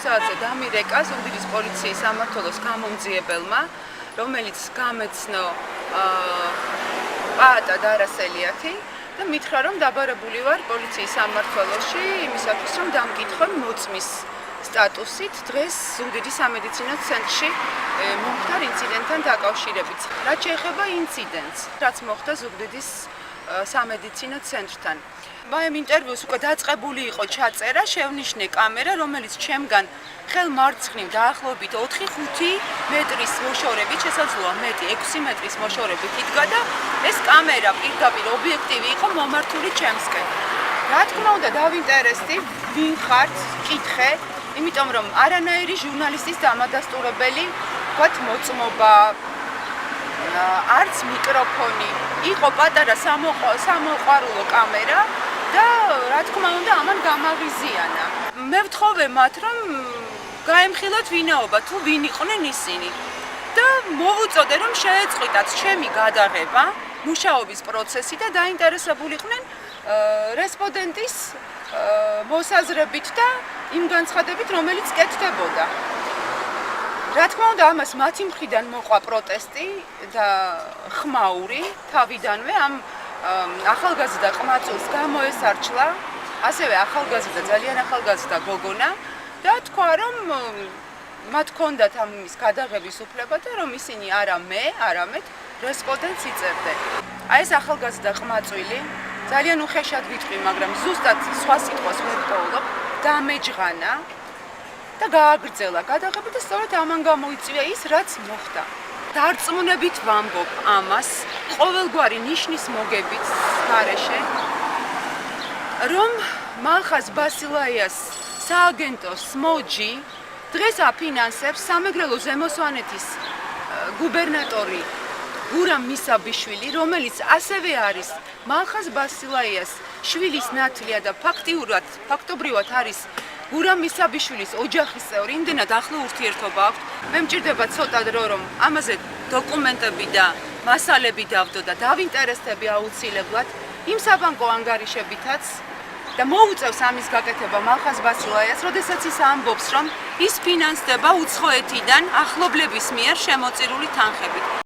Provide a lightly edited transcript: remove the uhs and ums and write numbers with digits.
საათზე დამირეკა ზუგდიდის პოლიციის სამმართველოს გამომძიებელმა, რომელიც გამეცნო პაატა დარასელიათი და მითხრა, რომ დაბარებული ვარ პოლიციის სამმართველოში იმისათვის, რომ დამკითხო მოწმის სტატუსით დღეს ზუგდიდის სამედიცინო ცენტრში მომხდარ ინციდენტთან დაკავშირებით. რაც შეეხება ინციდენტს, რაც მოხდა ზუგდიდის სამედიცინო ცენტრთან. მაემ ინტერვიუს უკვე დაწყებული იყო ჩაწერა, შევნიშნე კამერა, რომელიც ჩემგან ხელმარცხნივ დაახლოებით 4-5 მეტრის მოშორებით, შესაძლოა მეტი 6 მეტრის მოშორებით იდგა და ეს კამერა პირდაპირ ობიექტივი იყო მომართული ჩემსკენ. რა თქმა უნდა, დავინტერესდი, ვინ ხართ, კითხე, იმიტომ რომ არანაირი ჟურნალისტის დამადასტურებელი, ვთქვათ, მოწმობა, არც მიკროფონი, იყო პატარა სამოყვარულო კამერა და რა თქმა უნდა, ამან გამაღიზიანა. მე ვთხოვე მათ, რომ გაემხილოთ ვინაობა, თუ ვინ იყვნენ ისინი და მოვუწოდე, რომ შეეწყვიტათ ჩემი გადაღება, მუშაობის პროცესი და დაინტერესებულიყვნენ რესპონდენტის მოსაზრებით და იმ განცხადებით, რომელიც კეთდებოდა. რა თქმა უნდა, ამას მათი მხრიდან მოყვა პროტესტი და ხმაური თავიდანვე ამ ახალგაზრდა ყმაწვილს გამოესარჩლა, ასევე ახალგაზრდა, ძალიან ახალგაზრდა გოგონა და თქვა, რომ მათ ჰქონდათ ამის გადაღების უფლება და რომ ისინი არა მე, არამედ რესპონდენტს იწერდნენ. აი ეს ახალგაზრდა ყმაწვილი ძალიან უხეშად ვიტყვი, მაგრამ ზუსტად სხვა სიტყვას ვერ პოულობ, დამეჯღანა და გააგრძელა გადაღება და სწორედ ამან გამოიწვია ის, რაც მოხდა. დარწმუნებით ვამბობ ამას, ყოველგვარი ნიშნის მოგებით გარეშე, რომ მალხაზ ბასილაიას სააგენტო SMOG დღეს აფინანსებს სამეგრელო ზემოსვანეთის გუბერნატორი გურამ მისაბიშვილი, რომელიც ასევე არის მალხაზ ბასილაიას შვილის ნათლია და ფაქტობრივად არის გურამ მისაბიშვილის ოჯახის წევრი, იმდენად ახლო ურთიერთობა აქვთ. მე მჭირდება ცოტა დრო, რომ ამაზე დოკუმენტები და მასალები დავდო და დავინტერესდები აუცილებლად იმ საბანკო ანგარიშებითაც და მოუწევს ამის გაკეთება მალხაზ ბასილაიას, როდესაც ის ამბობს, რომ ის ფინანსდება უცხოეთიდან ახლობლების მიერ შემოწირული თანხებით.